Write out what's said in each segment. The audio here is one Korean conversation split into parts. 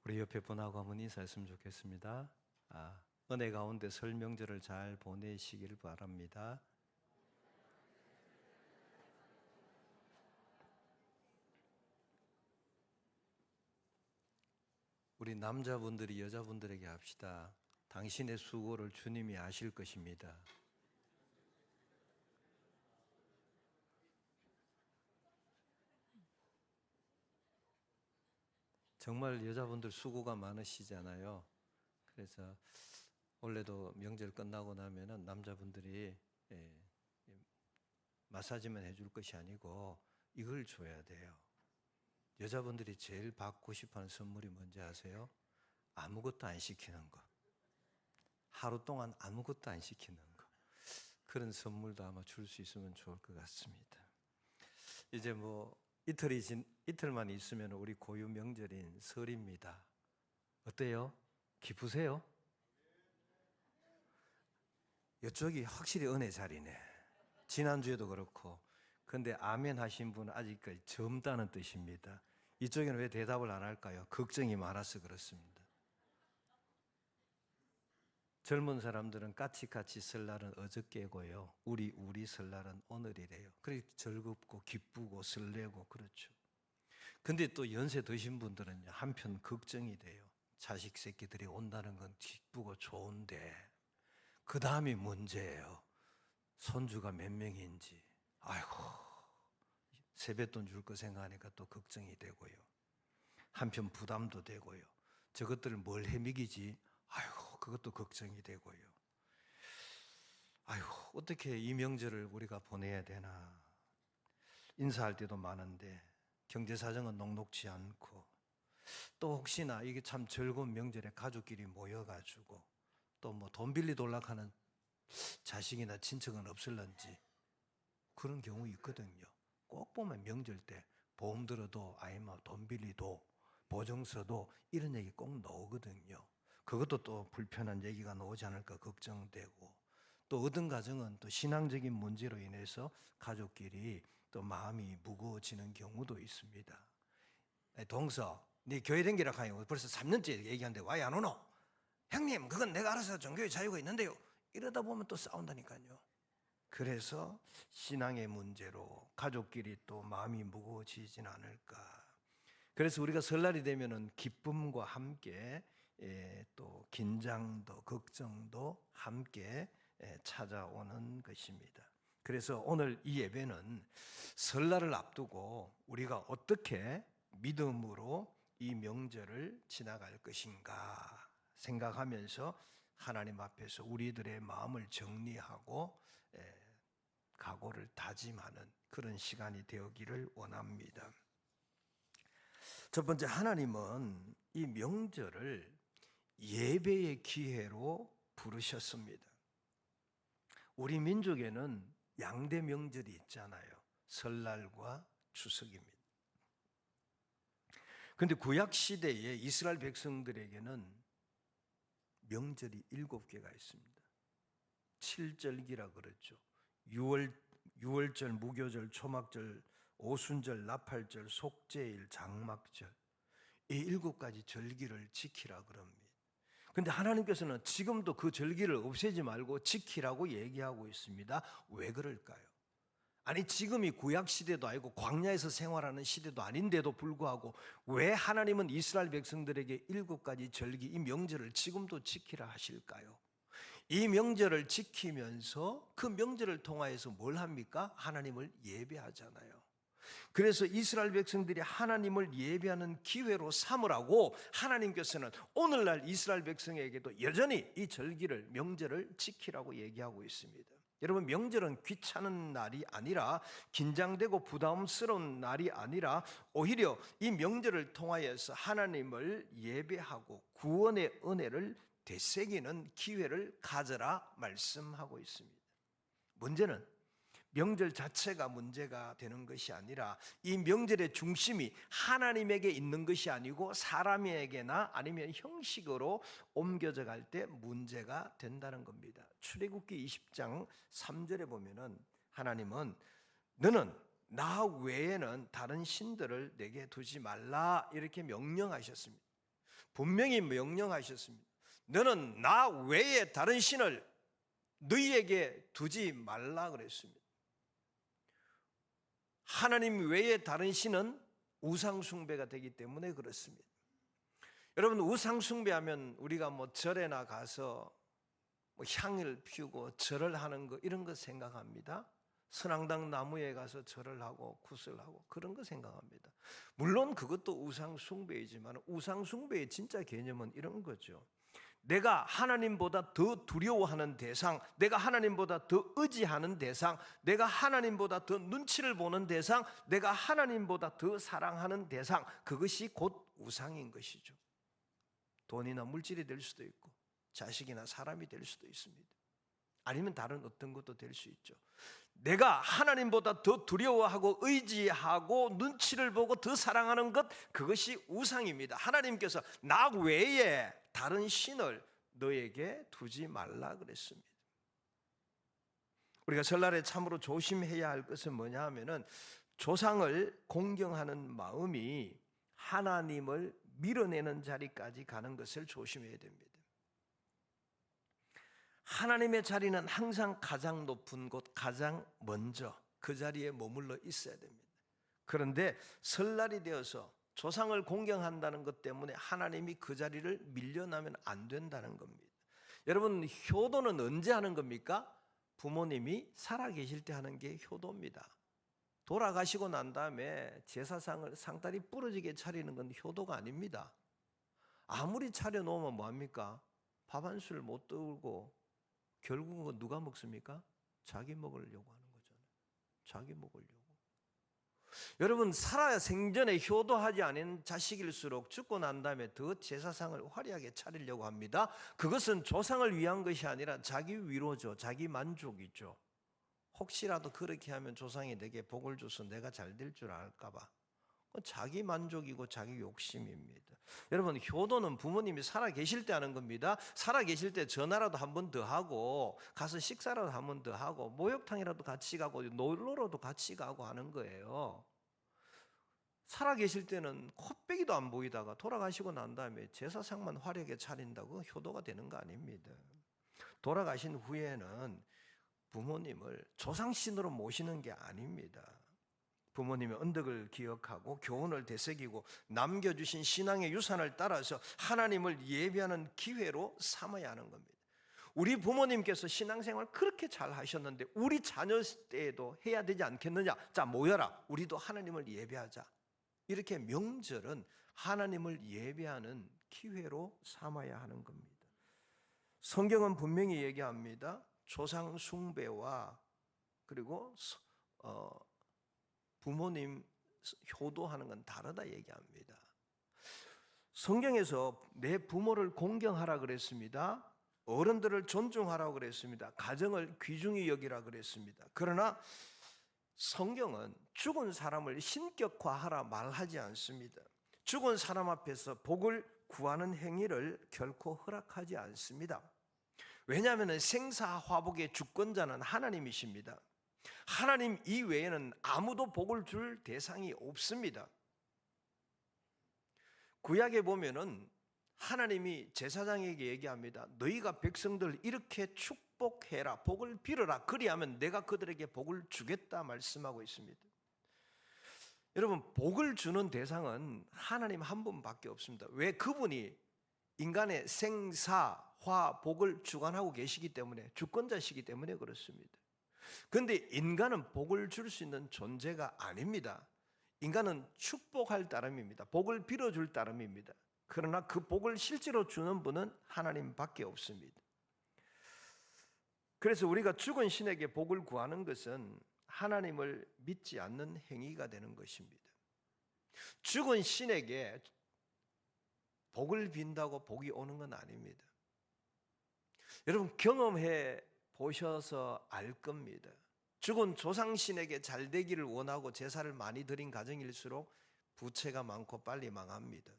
우리 옆에 분하고 한번 인사했으면 좋겠습니다. 은혜 가운데 설 명절을 잘 보내시길 바랍니다. 우리 남자분들이 여자분들에게 합시다. 당신의 수고를 주님이 아실 것입니다. 정말 여자분들 수고가 많으시잖아요. 그래서 원래도 명절 끝나고 나면은 남자분들이 마사지만 해줄 것이 아니고 이걸 줘야 돼요. 여자분들이 제일 받고 싶어하는 선물이 뭔지 아세요? 아무것도 안 시키는 거. 하루 동안 아무것도 안 시키는 거. 그런 선물도 아마 줄 수 있으면 좋을 것 같습니다. 이제 이틀만 있으면 우리 고유 명절인 설입니다. 어때요? 기쁘세요? 이쪽이 확실히 은혜 자리네. 지난주에도 그렇고. 근데 아멘 하신 분은 아직까지 젊다는 뜻입니다. 이쪽에는 왜 대답을 안 할까요? 걱정이 많아서 그렇습니다. 젊은 사람들은 까치까치 설날은 어저께고요. 우리 설날은 오늘이래요. 그렇게 즐겁고 기쁘고 설레고 그렇죠. 근데 또 연세 드신 분들은 한편 걱정이 돼요. 자식 새끼들이 온다는 건 기쁘고 좋은데 그 다음이 문제예요. 손주가 몇 명인지. 아이고, 세뱃돈 줄 거 생각하니까 또 걱정이 되고요. 한편 부담도 되고요. 저것들을 뭘 해먹이지? 아이고, 그것도 걱정이 되고요. 아이고, 어떻게 이 명절을 우리가 보내야 되나. 인사할 때도 많은데 경제 사정은 녹록지 않고, 또 혹시나 이게 참 즐거운 명절에 가족끼리 모여가지고 또 돈 빌리 돌락하는 자식이나 친척은 없을런지 그런 경우 있거든요. 꼭 보면 명절 때 보험 들어도 돈 빌리도 보증서도 이런 얘기 꼭 나오거든요. 그것도 또 불편한 얘기가 나오지 않을까 걱정되고, 또 어떤 가정은 또 신앙적인 문제로 인해서 가족끼리 또 마음이 무거워지는 경우도 있습니다. 동서, 네 교회 댕기라 하요. 벌써 3년째 얘기하는데 왜 안 오노? 형님, 그건 내가 알아서 종교의 자유가 있는데요. 이러다 보면 또 싸운다니까요. 그래서 신앙의 문제로 가족끼리 또 마음이 무거워지진 않을까. 그래서 우리가 설날이 되면은 기쁨과 함께 또 긴장도 걱정도 함께 찾아오는 것입니다. 그래서 오늘 이 예배는 설날을 앞두고 우리가 어떻게 믿음으로 이 명절을 지나갈 것인가 생각하면서 하나님 앞에서 우리들의 마음을 정리하고 각오를 다짐하는 그런 시간이 되었기를 원합니다. 첫 번째, 하나님은 이 명절을 예배의 기회로 부르셨습니다. 우리 민족에는 양대 명절이 있잖아요. 설날과 추석입니다. 그런데 구약 시대에 이스라엘 백성들에게는 명절이 7개가 있습니다. 칠절기라 그러죠. 유월절, 무교절, 초막절, 오순절, 나팔절, 속죄일, 장막절, 이 7가지 절기를 지키라 그럽니다. 그런데 하나님께서는 지금도 그 절기를 없애지 말고 지키라고 얘기하고 있습니다. 왜 그럴까요? 아니, 지금이 구약시대도 아니고 광야에서 생활하는 시대도 아닌데도 불구하고 왜 하나님은 이스라엘 백성들에게 7가지 절기, 이 명절을 지금도 지키라 하실까요? 이 명절을 지키면서 그 명절을 통하여서 뭘 합니까? 하나님을 예배하잖아요. 그래서 이스라엘 백성들이 하나님을 예배하는 기회로 삼으라고 하나님께서는 오늘날 이스라엘 백성에게도 여전히 이 절기를, 명절을 지키라고 얘기하고 있습니다. 여러분, 명절은 귀찮은 날이 아니라, 긴장되고 부담스러운 날이 아니라 오히려 이 명절을 통하여서 하나님을 예배하고 구원의 은혜를 되새기는 기회를 가져라 말씀하고 있습니다. 문제는 명절 자체가 문제가 되는 것이 아니라 이 명절의 중심이 하나님에게 있는 것이 아니고 사람에게나 아니면 형식으로 옮겨져 갈 때 문제가 된다는 겁니다. 출애굽기 20장 3절에 보면은 하나님은 너는 나 외에는 다른 신들을 내게 두지 말라 이렇게 명령하셨습니다. 분명히 명령하셨습니다. 너는 나 외에 다른 신을 너희에게 두지 말라 그랬습니다. 하나님 외에 다른 신은 우상 숭배가 되기 때문에 그렇습니다. 여러분, 우상 숭배하면 우리가 절에 나가서 향을 피우고 절을 하는 거, 이런 거 생각합니다. 선앙당 나무에 가서 절을 하고 굿을 하고 그런 거 생각합니다. 물론 그것도 우상 숭배이지만 우상 숭배의 진짜 개념은 이런 거죠. 내가 하나님보다 더 두려워하는 대상, 내가 하나님보다 더 의지하는 대상, 내가 하나님보다 더 눈치를 보는 대상, 내가 하나님보다 더 사랑하는 대상, 그것이 곧 우상인 것이죠. 돈이나 물질이 될 수도 있고 자식이나 사람이 될 수도 있습니다. 아니면 다른 어떤 것도 될 수 있죠. 내가 하나님보다 더 두려워하고 의지하고 눈치를 보고 더 사랑하는 것, 그것이 우상입니다. 하나님께서 나 외에 다른 신을 너에게 두지 말라 그랬습니다. 우리가 설날에 참으로 조심해야 할 것은 뭐냐 하면은 조상을 공경하는 마음이 하나님을 밀어내는 자리까지 가는 것을 조심해야 됩니다. 하나님의 자리는 항상 가장 높은 곳, 가장 먼저 그 자리에 머물러 있어야 됩니다. 그런데 설날이 되어서 조상을 공경한다는 것 때문에 하나님이 그 자리를 밀려나면 안 된다는 겁니다. 여러분, 효도는 언제 하는 겁니까? 부모님이 살아계실 때 하는 게 효도입니다. 돌아가시고 난 다음에 제사상을 상다리 부러지게 차리는 건 효도가 아닙니다. 아무리 차려놓으면 뭐합니까? 밥 한 술 못 들고 결국은 누가 먹습니까? 자기 먹으려고 하는 거잖아요. 자기 먹으려고. 여러분, 살아 생전에 효도하지 않은 자식일수록 죽고 난 다음에 더 제사상을 화려하게 차리려고 합니다. 그것은 조상을 위한 것이 아니라 자기 위로죠. 자기 만족이죠. 혹시라도 그렇게 하면 조상이 내게 복을 줘서 내가 잘 될 줄 알까 봐. 자기 만족이고 자기 욕심입니다. 여러분, 효도는 부모님이 살아 계실 때 하는 겁니다. 살아 계실 때 전화라도 한 번 더 하고 가서 식사라도 한 번 더 하고 목욕탕이라도 같이 가고 놀러라도 같이 가고 하는 거예요. 살아 계실 때는 코빼기도 안 보이다가 돌아가시고 난 다음에 제사상만 화려하게 차린다고 효도가 되는 거 아닙니다. 돌아가신 후에는 부모님을 조상신으로 모시는 게 아닙니다. 부모님의 언덕을 기억하고 교훈을 되새기고 남겨주신 신앙의 유산을 따라서 하나님을 예배하는 기회로 삼아야 하는 겁니다. 우리 부모님께서 신앙생활 그렇게 잘 하셨는데 우리 자녀 때에도 해야 되지 않겠느냐? 자, 모여라. 우리도 하나님을 예배하자. 이렇게 명절은 하나님을 예배하는 기회로 삼아야 하는 겁니다. 성경은 분명히 얘기합니다. 조상 숭배와 그리고 부모님 효도하는 건 다르다 얘기합니다. 성경에서 내 부모를 공경하라 그랬습니다. 어른들을 존중하라고 그랬습니다. 가정을 귀중히 여기라 그랬습니다. 그러나 성경은 죽은 사람을 신격화하라 말하지 않습니다. 죽은 사람 앞에서 복을 구하는 행위를 결코 허락하지 않습니다. 왜냐하면 생사화복의 주권자는 하나님이십니다. 하나님 이외에는 아무도 복을 줄 대상이 없습니다. 구약에 보면은 하나님이 제사장에게 얘기합니다. 너희가 백성들 이렇게 축복해라, 복을 빌어라. 그리하면 내가 그들에게 복을 주겠다 말씀하고 있습니다. 여러분, 복을 주는 대상은 하나님 한 분밖에 없습니다. 왜? 그분이 인간의 생사, 화, 복을 주관하고 계시기 때문에, 주권자시기 때문에 그렇습니다. 그런데 인간은 복을 줄 수 있는 존재가 아닙니다. 인간은 축복할 따름입니다. 복을 빌어줄 따름입니다. 그러나 그 복을 실제로 주는 분은 하나님밖에 없습니다. 그래서 우리가 죽은 신에게 복을 구하는 것은 하나님을 믿지 않는 행위가 되는 것입니다. 죽은 신에게 복을 빈다고 복이 오는 건 아닙니다. 여러분, 경험해 보셔서 알 겁니다. 죽은 조상신에게 잘 되기를 원하고 제사를 많이 드린 가정일수록 부채가 많고 빨리 망합니다.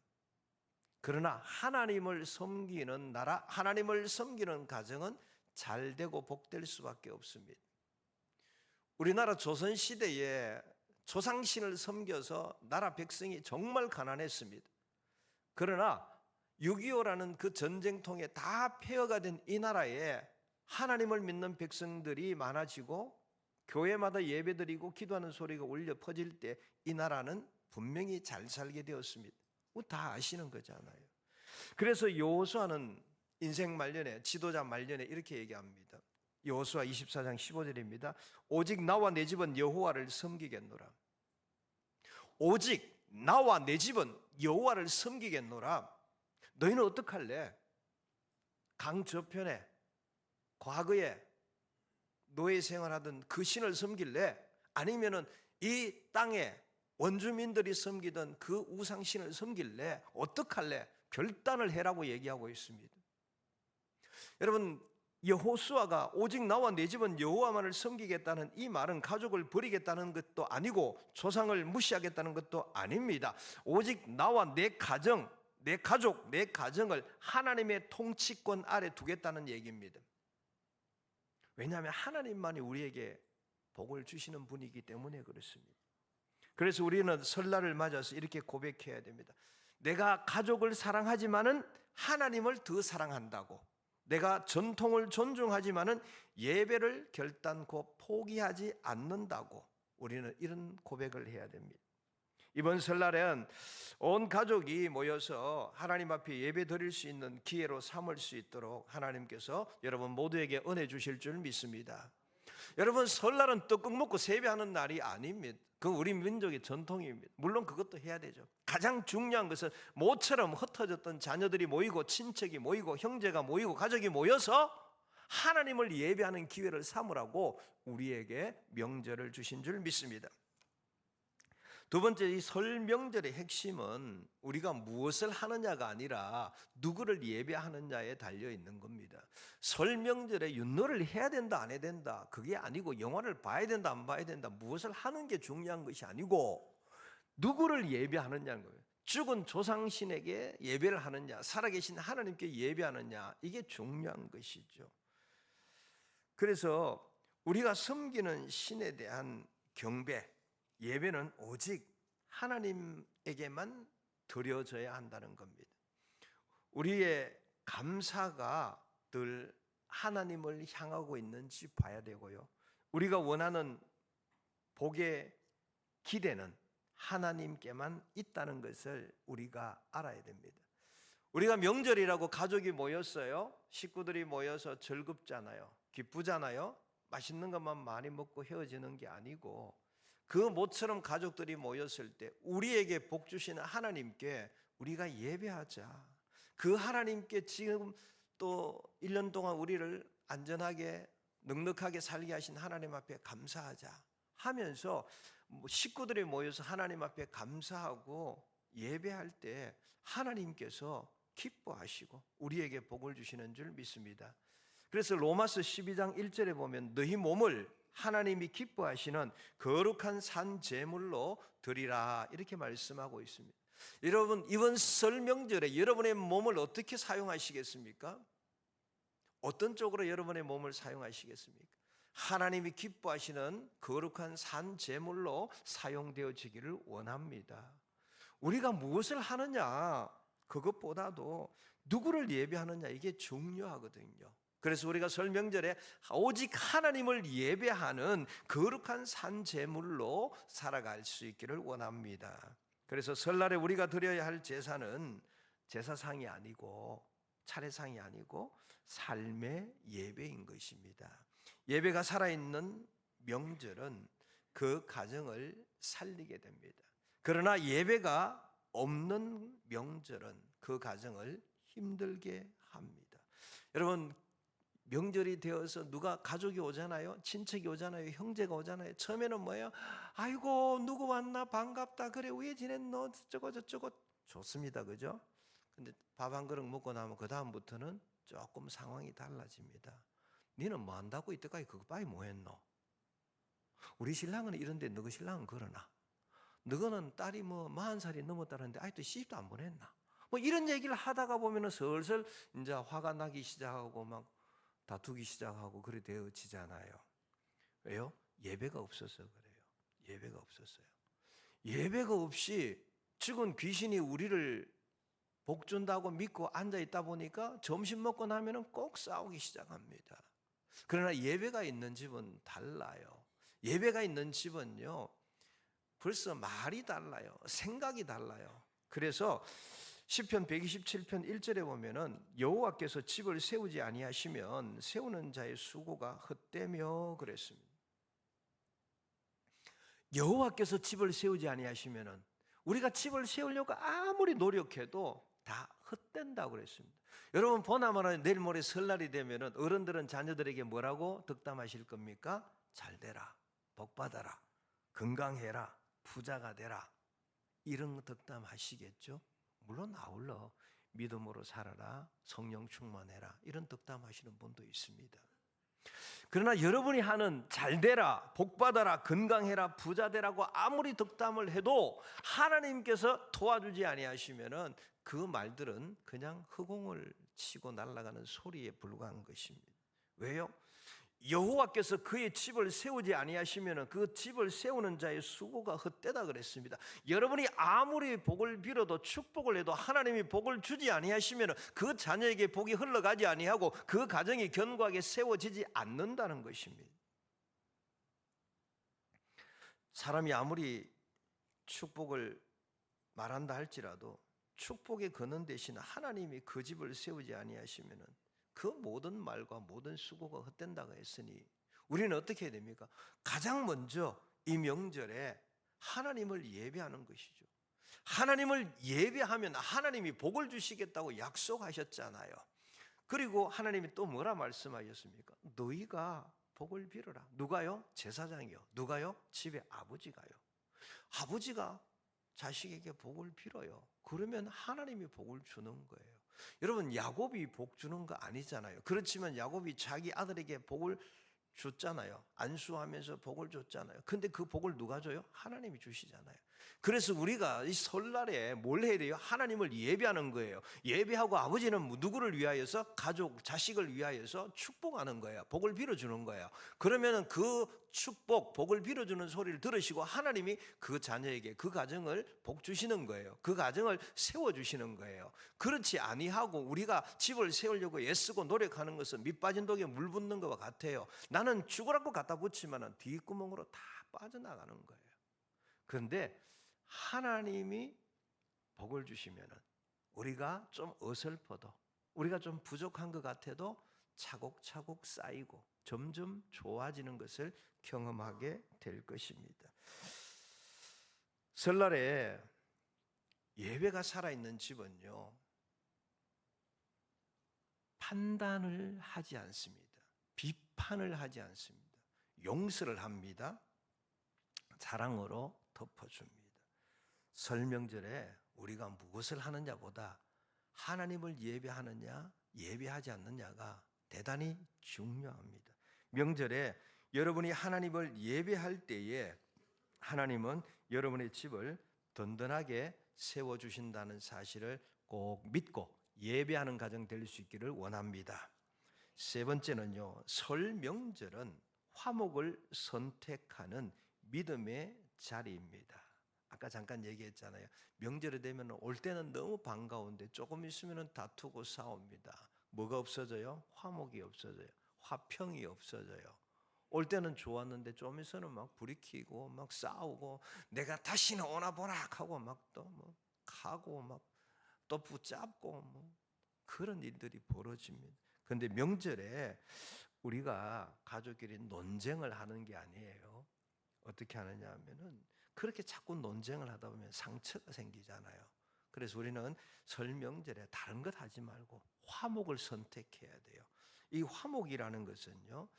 그러나 하나님을 섬기는 나라, 하나님을 섬기는 가정은 잘 되고 복될 수밖에 없습니다. 우리나라 조선시대에 조상신을 섬겨서 나라 백성이 정말 가난했습니다. 그러나 6.25라는 그 전쟁통에 다 폐허가 된 이 나라에 하나님을 믿는 백성들이 많아지고 교회마다 예배드리고 기도하는 소리가 울려 퍼질 때 이 나라는 분명히 잘 살게 되었습니다. 다 아시는 거잖아요. 그래서 여호수아는 인생 말년에, 지도자 말년에 이렇게 얘기합니다. 여호수아 24장 15절입니다. 오직 나와 내 집은 여호와를 섬기겠노라. 오직 나와 내 집은 여호와를 섬기겠노라. 너희는 어떡할래? 강 저편에 과거에 노예 생활하던 그 신을 섬길래? 아니면은 이 땅에 원주민들이 섬기던 그 우상신을 섬길래? 어떡할래? 결단을 해라고 얘기하고 있습니다. 여러분, 여호수아가 오직 나와 내 집은 여호와만을 섬기겠다는 이 말은 가족을 버리겠다는 것도 아니고 조상을 무시하겠다는 것도 아닙니다. 오직 나와 내 가정, 내 가족, 내 가정을 하나님의 통치권 아래 두겠다는 얘기입니다. 왜냐하면 하나님만이 우리에게 복을 주시는 분이기 때문에 그렇습니다. 그래서 우리는 설날을 맞아서 이렇게 고백해야 됩니다. 내가 가족을 사랑하지만은 하나님을 더 사랑한다고. 내가 전통을 존중하지만은 예배를 결단코 포기하지 않는다고. 우리는 이런 고백을 해야 됩니다. 이번 설날엔 온 가족이 모여서 하나님 앞에 예배 드릴 수 있는 기회로 삼을 수 있도록 하나님께서 여러분 모두에게 은혜 주실 줄 믿습니다. 여러분, 설날은 떡국 먹고 세배하는 날이 아닙니다. 그건 우리 민족의 전통입니다. 물론 그것도 해야 되죠. 가장 중요한 것은 모처럼 흩어졌던 자녀들이 모이고 친척이 모이고 형제가 모이고 가족이 모여서 하나님을 예배하는 기회를 삼으라고 우리에게 명절을 주신 줄 믿습니다. 두 번째, 이 설 명절의 핵심은 우리가 무엇을 하느냐가 아니라 누구를 예배하느냐에 달려 있는 겁니다. 설 명절에 윷놀이를 해야 된다 안 해야 된다 그게 아니고, 영화를 봐야 된다 안 봐야 된다, 무엇을 하는 게 중요한 것이 아니고 누구를 예배하느냐는 거예요. 죽은 조상신에게 예배를 하느냐, 살아계신 하나님께 예배하느냐, 이게 중요한 것이죠. 그래서 우리가 섬기는 신에 대한 경배, 예배는 오직 하나님에게만 드려져야 한다는 겁니다. 우리의 감사가 늘 하나님을 향하고 있는지 봐야 되고요. 우리가 원하는 복의 기대는 하나님께만 있다는 것을 우리가 알아야 됩니다. 우리가 명절이라고 가족이 모였어요. 식구들이 모여서 즐겁잖아요. 기쁘잖아요. 맛있는 것만 많이 먹고 헤어지는 게 아니고, 그 모처럼 가족들이 모였을 때 우리에게 복 주시는 하나님께 우리가 예배하자. 그 하나님께 지금 또 1년 동안 우리를 안전하게 넉넉하게 살게 하신 하나님 앞에 감사하자 하면서 식구들이 모여서 하나님 앞에 감사하고 예배할 때 하나님께서 기뻐하시고 우리에게 복을 주시는 줄 믿습니다. 그래서 로마서 12장 1절에 보면 너희 몸을 하나님이 기뻐하시는 거룩한 산 제물로 드리라, 이렇게 말씀하고 있습니다. 여러분, 이번 설 명절에 여러분의 몸을 어떻게 사용하시겠습니까? 어떤 쪽으로 여러분의 몸을 사용하시겠습니까? 하나님이 기뻐하시는 거룩한 산 제물로 사용되어지기를 원합니다. 우리가 무엇을 하느냐, 그것보다도 누구를 예배하느냐, 이게 중요하거든요. 그래서 우리가 설 명절에 오직 하나님을 예배하는 거룩한 산 제물로 살아갈 수 있기를 원합니다. 그래서 설날에 우리가 드려야 할 제사는 제사상이 아니고 차례상이 아니고 삶의 예배인 것입니다. 예배가 살아있는 명절은 그 가정을 살리게 됩니다. 그러나 예배가 없는 명절은 그 가정을 힘들게 합니다. 여러분, 명절이 되어서 누가 가족이 오잖아요. 친척이 오잖아요. 형제가 오잖아요. 처음에는 뭐예요? 아이고 누구 왔나 반갑다. 그래 왜 지냈노? 저쩌고 좋습니다. 그죠? 근데 밥 한 그릇 먹고 나면 그 다음부터는 조금 상황이 달라집니다. 니는 뭐 한다고 이때까지 그거 빠이 뭐 했노? 우리 신랑은 이런데 너희 신랑은 그러나? 너는 딸이 뭐 40살이 넘었다는데 아직도 시집도 안 보냈나? 뭐 이런 얘기를 하다가 보면은 슬슬 이제 화가 나기 시작하고 막 다투기 시작하고 그래 되어지잖아요. 왜요? 예배가 없어서 그래요. 예배가 없었어요. 예배가 없이 죽은 귀신이 우리를 복 준다고 믿고 앉아 있다 보니까 점심 먹고 나면은 꼭 싸우기 시작합니다. 그러나 예배가 있는 집은 달라요. 예배가 있는 집은요, 벌써 말이 달라요. 생각이 달라요. 그래서 시편 127편 1절에 보면은 여호와께서 집을 세우지 아니하시면 세우는 자의 수고가 헛되며 그랬습니다. 여호와께서 집을 세우지 아니하시면은 우리가 집을 세우려고 아무리 노력해도 다 헛된다고 그랬습니다. 여러분 보나마나 내일 모레 설날이 되면은 어른들은 자녀들에게 뭐라고 덕담하실 겁니까? 잘 되라, 복 받아라, 건강해라, 부자가 되라, 이런 덕담하시겠죠? 물론 아울러 믿음으로 살아라, 성령 충만해라, 이런 덕담하시는 분도 있습니다. 그러나 여러분이 하는 잘 되라, 복 받아라, 건강해라, 부자 되라고 아무리 덕담을 해도 하나님께서 도와주지 아니하시면은 그 말들은 그냥 허공을 치고 날아가는 소리에 불과한 것입니다. 왜요? 여호와께서 그의 집을 세우지 아니하시면은 그 집을 세우는 자의 수고가 헛되다 그랬습니다. 여러분이 아무리 복을 빌어도 축복을 해도 하나님이 복을 주지 아니하시면은 그 자녀에게 복이 흘러가지 아니하고 그 가정이 견고하게 세워지지 않는다는 것입니다. 사람이 아무리 축복을 말한다 할지라도 축복에 거는 대신 하나님이 그 집을 세우지 아니하시면은 그 모든 말과 모든 수고가 헛된다고 했으니 우리는 어떻게 해야 됩니까? 가장 먼저 이 명절에 하나님을 예배하는 것이죠. 하나님을 예배하면 하나님이 복을 주시겠다고 약속하셨잖아요. 그리고 하나님이 또 뭐라 말씀하셨습니까? 너희가 복을 빌어라. 누가요? 제사장이요. 누가요? 집에 아버지가요. 아버지가 자식에게 복을 빌어요. 그러면 하나님이 복을 주는 거예요. 여러분, 야곱이 복 주는 거 아니잖아요. 그렇지만 야곱이 자기 아들에게 복을 줬잖아요. 안수하면서 복을 줬잖아요. 근데 그 복을 누가 줘요? 하나님이 주시잖아요. 그래서 우리가 이 설날에 뭘 해야 돼요? 하나님을 예배하는 거예요. 예배하고 아버지는 누구를 위하여서? 가족, 자식을 위하여서 축복하는 거예요. 복을 빌어주는 거예요. 그러면 그 축복, 복을 빌어주는 소리를 들으시고 하나님이 그 자녀에게 그 가정을 복 주시는 거예요. 그 가정을 세워주시는 거예요. 그렇지 아니하고 우리가 집을 세우려고 애쓰고 노력하는 것은 밑 빠진 독에 물 붓는 것과 같아요. 나는 죽으라고 갖다 붙이면 뒷구멍으로 다 빠져나가는 거예요. 그런데 하나님이 복을 주시면 우리가 좀 어설퍼도 우리가 좀 부족한 것 같아도 차곡차곡 쌓이고 점점 좋아지는 것을 경험하게 될 것입니다. 설날에 예배가 살아있는 집은요, 판단을 하지 않습니다. 비판을 하지 않습니다. 용서를 합니다. 자랑으로 덮어줍니다. 설 명절에 우리가 무엇을 하느냐보다 하나님을 예배하느냐 예배하지 않느냐가 대단히 중요합니다. 명절에 여러분이 하나님을 예배할 때에 하나님은 여러분의 집을 든든하게 세워주신다는 사실을 꼭 믿고 예배하는 가정 될 수 있기를 원합니다. 세 번째는요, 설 명절은 화목을 선택하는 믿음의 자리입니다. 아까 잠깐 얘기했잖아요. 명절이 되면 올 때는 너무 반가운데 조금 있으면 다투고 싸웁니다. 뭐가 없어져요? 화목이 없어져요. 화평이 없어져요. 올 때는 좋았는데 좀 있으면 막 불이 켜고 막 싸우고 내가 다시는 오나 보라 하고 막 또 뭐 가고 막 또 붙잡고 뭐 그런 일들이 벌어집니다. 그런데 명절에 우리가 가족끼리 논쟁을 하는 게 아니에요. 어떻게 하느냐 하면은 그렇게 자꾸 논쟁을 하다 보면 상처가 생기잖아요. 그래서 우리는 설 명절에 다른 것 하지 말고 화목을 선택해야 돼요. 이 화목이라는 것은요,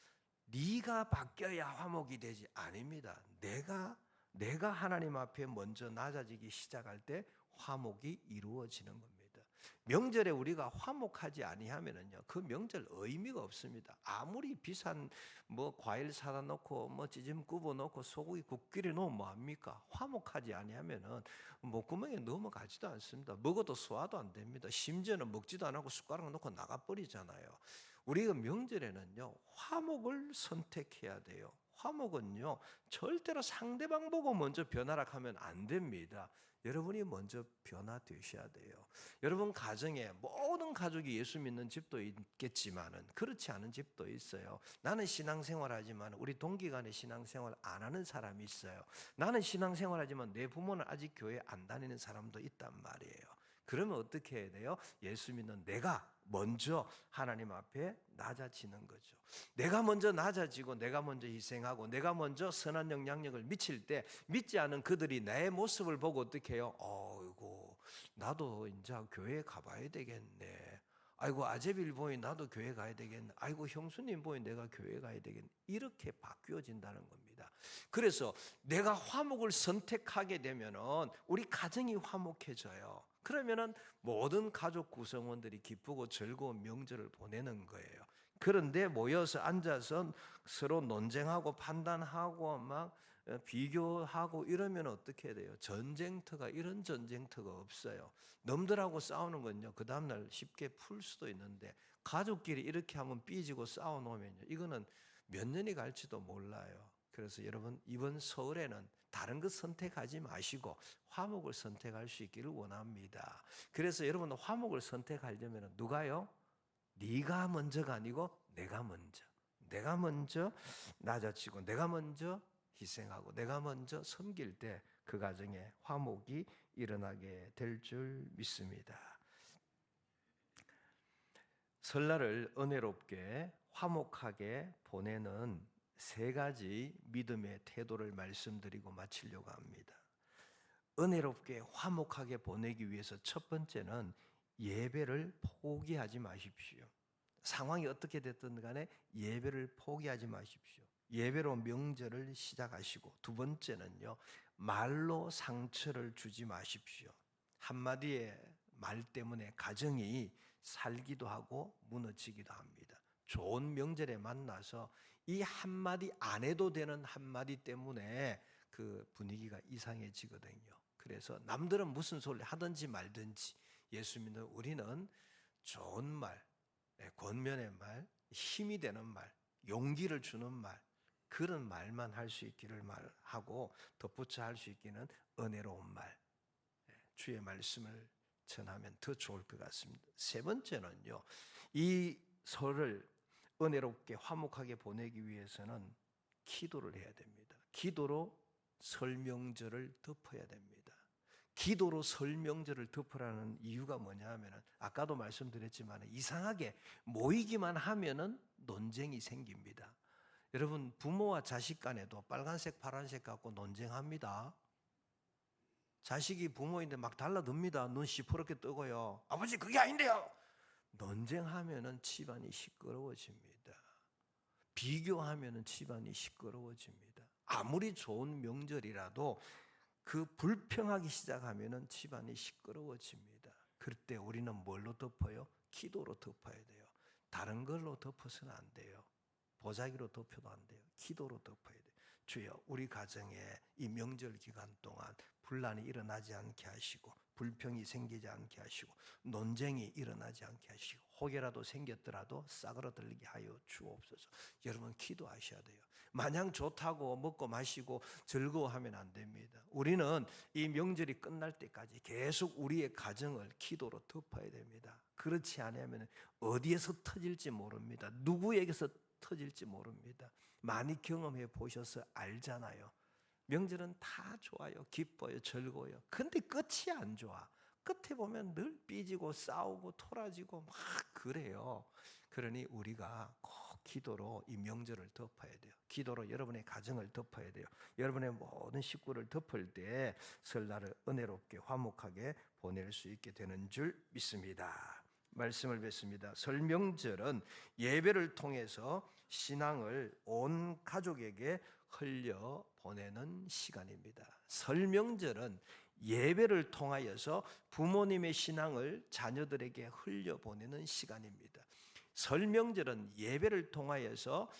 네가 바뀌어야 화목이 되지 아닙니다. 내가 하나님 앞에 먼저 낮아지기 시작할 때 화목이 이루어지는 겁니다. 명절에 우리가 화목하지 아니하면은요, 그 명절 의미가 없습니다. 아무리 비싼 뭐 과일 사다 놓고 뭐 찌짐 굽어 놓고 소고기 국 끓여 놓으면 뭐 합니까? 화목하지 아니하면은 목구멍에 넘어가지도 않습니다. 먹어도 소화도 안 됩니다. 심지어는 먹지도 안 하고 숟가락 놓고 나가버리잖아요. 우리가 명절에는요, 화목을 선택해야 돼요. 화목은요, 절대로 상대방 보고 먼저 변하라 하면 안 됩니다. 여러분이 먼저 변화되셔야 돼요. 여러분 가정에 모든 가족이 예수 믿는 집도 있겠지만은 그렇지 않은 집도 있어요. 나는 신앙생활하지만 우리 동기간에 신앙생활 안 하는 사람이 있어요. 나는 신앙생활하지만 내 부모는 아직 교회 안 다니는 사람도 있단 말이에요. 그러면 어떻게 해야 돼요? 예수 믿는 내가 먼저 하나님 앞에 낮아지는 거죠. 내가 먼저 낮아지고 내가 먼저 희생하고 내가 먼저 선한 영향력을 미칠 때 믿지 않은 그들이 내 모습을 보고 어떻게 해요? 어이구, 나도 이제 교회 가봐야 되겠네. 아이고, 아제빌 보이 나도 교회 가야 되겠네. 아이고, 형수님 보이 내가 교회 가야 되겠네. 이렇게 바뀌어진다는 겁니다. 그래서 내가 화목을 선택하게 되면은 우리 가정이 화목해져요. 그러면은 모든 가족 구성원들이 기쁘고 즐거운 명절을 보내는 거예요. 그런데 모여서 앉아서 서로 논쟁하고 판단하고 막 비교하고 이러면 어떻게 돼요? 전쟁터가 이런 전쟁터가 없어요. 놈들하고 싸우는 건요, 그 다음날 쉽게 풀 수도 있는데 가족끼리 이렇게 한번 삐지고 싸워놓으면요, 이거는 몇 년이 갈지도 몰라요. 그래서 여러분 이번 설에는 다른 것 선택하지 마시고 화목을 선택할 수 있기를 원합니다. 그래서 여러분 화목을 선택하려면 누가요? 네가 먼저가 아니고 내가 먼저. 내가 먼저 낮아지고 내가 먼저 희생하고 내가 먼저 섬길 때 그 가정에 화목이 일어나게 될 줄 믿습니다. 설날을 은혜롭게 화목하게 보내는 세 가지 믿음의 태도를 말씀드리고 마치려고 합니다. 은혜롭게 화목하게 보내기 위해서 첫 번째는 예배를 포기하지 마십시오. 상황이 어떻게 됐든 간에 예배를 포기하지 마십시오. 예배로 명절을 시작하시고, 두 번째는요, 말로 상처를 주지 마십시오. 한마디의 말 때문에 가정이 살기도 하고 무너지기도 합니다. 좋은 명절에 만나서 이 한마디 안 해도 되는 한마디 때문에 그 분위기가 이상해지거든요. 그래서 남들은 무슨 소리 하든지 말든지 예수 믿는 우리는 좋은 말, 권면의 말, 힘이 되는 말, 용기를 주는 말, 그런 말만 할 수 있기를 말하고 덧붙여 할 수 있기는 은혜로운 말, 주의 말씀을 전하면 더 좋을 것 같습니다. 세 번째는요, 이 설을 은혜롭게 화목하게 보내기 위해서는 기도를 해야 됩니다. 기도로 설명절을 덮어야 됩니다. 기도로 설명절을 덮으라는 이유가 뭐냐 하면 아까도 말씀드렸지만 이상하게 모이기만 하면은 논쟁이 생깁니다. 여러분 부모와 자식 간에도 빨간색 파란색 갖고 논쟁합니다. 자식이 부모인데 막 달라듭니다. 눈 시퍼렇게 뜨고요. 아버지 그게 아닌데요. 논쟁하면은 집안이 시끄러워집니다. 비교하면은 집안이 시끄러워집니다. 아무리 좋은 명절이라도 그 불평하기 시작하면은 집안이 시끄러워집니다. 그때 우리는 뭘로 덮어요? 기도로 덮어야 돼요. 다른 걸로 덮어서는 안 돼요. 보자기로 덮여도 안 돼요. 기도로 덮어야 돼요. 주여 우리 가정에 이 명절 기간 동안 분란이 일어나지 않게 하시고 불평이 생기지 않게 하시고 논쟁이 일어나지 않게 하시고 혹여라도 생겼더라도 싸그러들게 하여 주옵소서. 여러분 기도하셔야 돼요. 마냥 좋다고 먹고 마시고 즐거워하면 안 됩니다. 우리는 이 명절이 끝날 때까지 계속 우리의 가정을 기도로 덮어야 됩니다. 그렇지 않으면 어디에서 터질지 모릅니다. 누구에게서 터질지 모릅니다. 많이 경험해 보셔서 알잖아요. 명절은 다 좋아요. 기뻐요. 즐거워요. 근데 끝이 안 좋아. 끝에 보면 늘 삐지고 싸우고 토라지고 막 그래요. 그러니 우리가 꼭 기도로 이 명절을 덮어야 돼요. 기도로 여러분의 가정을 덮어야 돼요. 여러분의 모든 식구를 덮을 때 설날을 은혜롭게 화목하게 보낼 수 있게 되는 줄 믿습니다. 말씀을 뵙습니다. 설 명절은 예배를 통해서 신앙을 온 가족에게 흘려 보내는 시간입니다. 설 명절은 예배를 통하여서 부모님의 신앙을 자녀들에게 흘려 보내는 시간입니다. 설 명절은 예배를 통하여서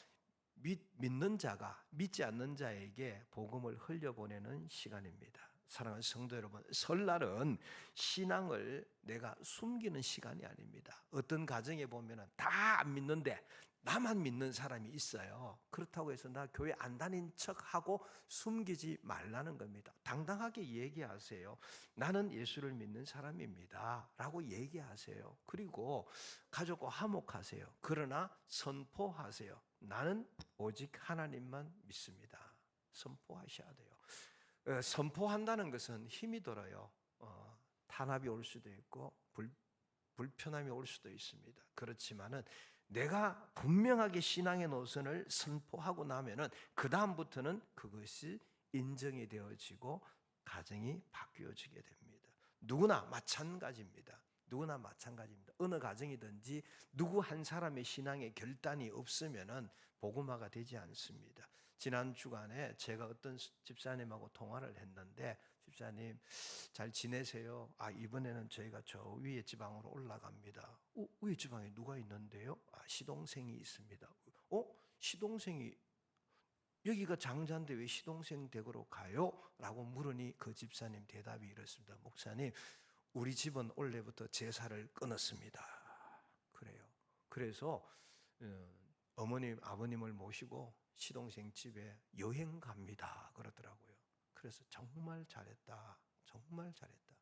믿는 자가 믿지 않는 자에게 복음을 흘려 보내는 시간입니다. 사랑하는 성도 여러분, 설날은 신앙을 내가 숨기는 시간이 아닙니다. 어떤 가정에 보면 다 안 믿는데 나만 믿는 사람이 있어요. 그렇다고 해서 나 교회 안 다닌 척하고 숨기지 말라는 겁니다. 당당하게 얘기하세요. 나는 예수를 믿는 사람입니다 라고 얘기하세요. 그리고 가족과 화목하세요. 그러나 선포하세요. 나는 오직 하나님만 믿습니다. 선포하셔야 돼요. 선포한다는 것은 힘이 들어요. 탄압이 올 수도 있고 불편함이 올 수도 있습니다. 그렇지만은 내가 분명하게 신앙의 노선을 선포하고 나면은 그 다음부터는 그것이 인정이 되어지고 가정이 바뀌어지게 됩니다. 누구나 마찬가지입니다. 누구나 마찬가지입니다. 어느 가정이든지 누구 한 사람의 신앙의 결단이 없으면은 복음화가 되지 않습니다. 지난 주간에 제가 어떤 집사님하고 통화를 했는데, 집사님 잘 지내세요? 이번에는 저희가 저 위에 지방으로 올라갑니다. 위에 지방에 누가 있는데요? 시동생이 있습니다. 시동생이 여기가 장자인데 왜 시동생 댁으로 가요? 라고 물으니 그 집사님 대답이 이렇습니다. 목사님, 우리 집은 올해부터 제사를 끊었습니다. 그래요. 그래서 어머님, 아버님을 모시고 시동생 집에 여행 갑니다. 그러더라고요. 그래서 정말 잘했다. 정말 잘했다.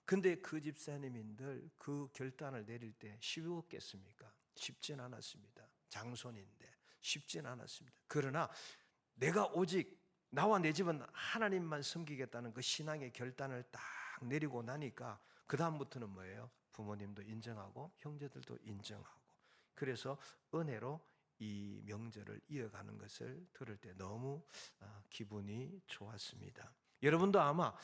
근데 그 집사님인들 그 결단을 내릴 때 쉬웠겠습니까? 쉽진 않았습니다. 장손인데 쉽진 않았습니다. 그러나 내가 오직 나와 내 집은 하나님만 섬기겠다는 그 신앙의 결단을 딱 내리고 나니까 그 다음부터는 뭐예요? 부모님도 인정하고 형제들도 인정하고, 그래서 은혜로 이 명절을 이어가는 것을 들을 때 너무 기분이 좋았습니다. 여러분도 아마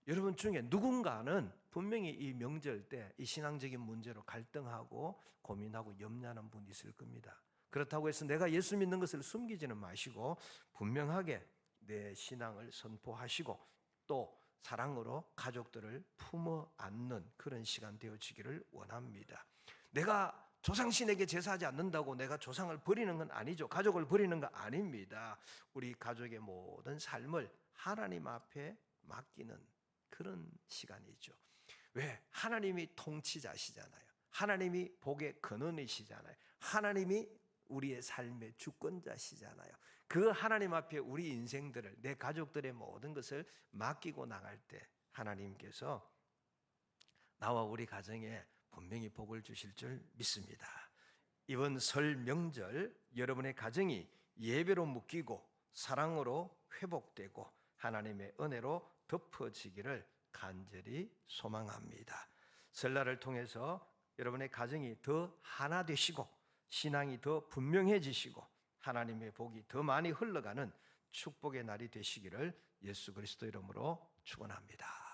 여러분 중에 누군가는 분명히 이 명절 때 이 신앙적인 문제로 갈등하고 고민하고 염려하는 분이 있을 겁니다. 그렇다고 해서 내가 예수 믿는 것을 숨기지는 마시고 분명하게 내 신앙을 선포하시고 또 사랑으로 가족들을 품어 안는 그런 시간 되어지기를 원합니다. 내가 조상신에게 제사하지 않는다고 내가 조상을 버리는 건 아니죠. 가족을 버리는 거 아닙니다. 우리 가족의 모든 삶을 하나님 앞에 맡기는 그런 시간이죠. 왜? 하나님이 통치자시잖아요. 하나님이 복의 근원이시잖아요. 하나님이 우리의 삶의 주권자시잖아요. 그 하나님 앞에 우리 인생들을, 내 가족들의 모든 것을 맡기고 나갈 때 하나님께서 나와 우리 가정에 분명히 복을 주실 줄 믿습니다. 이번 설 명절 여러분의 가정이 예배로 묶이고 사랑으로 회복되고 하나님의 은혜로 덮어지기를 간절히 소망합니다. 설날을 통해서 여러분의 가정이 더 하나 되시고 신앙이 더 분명해지시고 하나님의 복이 더 많이 흘러가는 축복의 날이 되시기를 예수 그리스도 이름으로 축원합니다.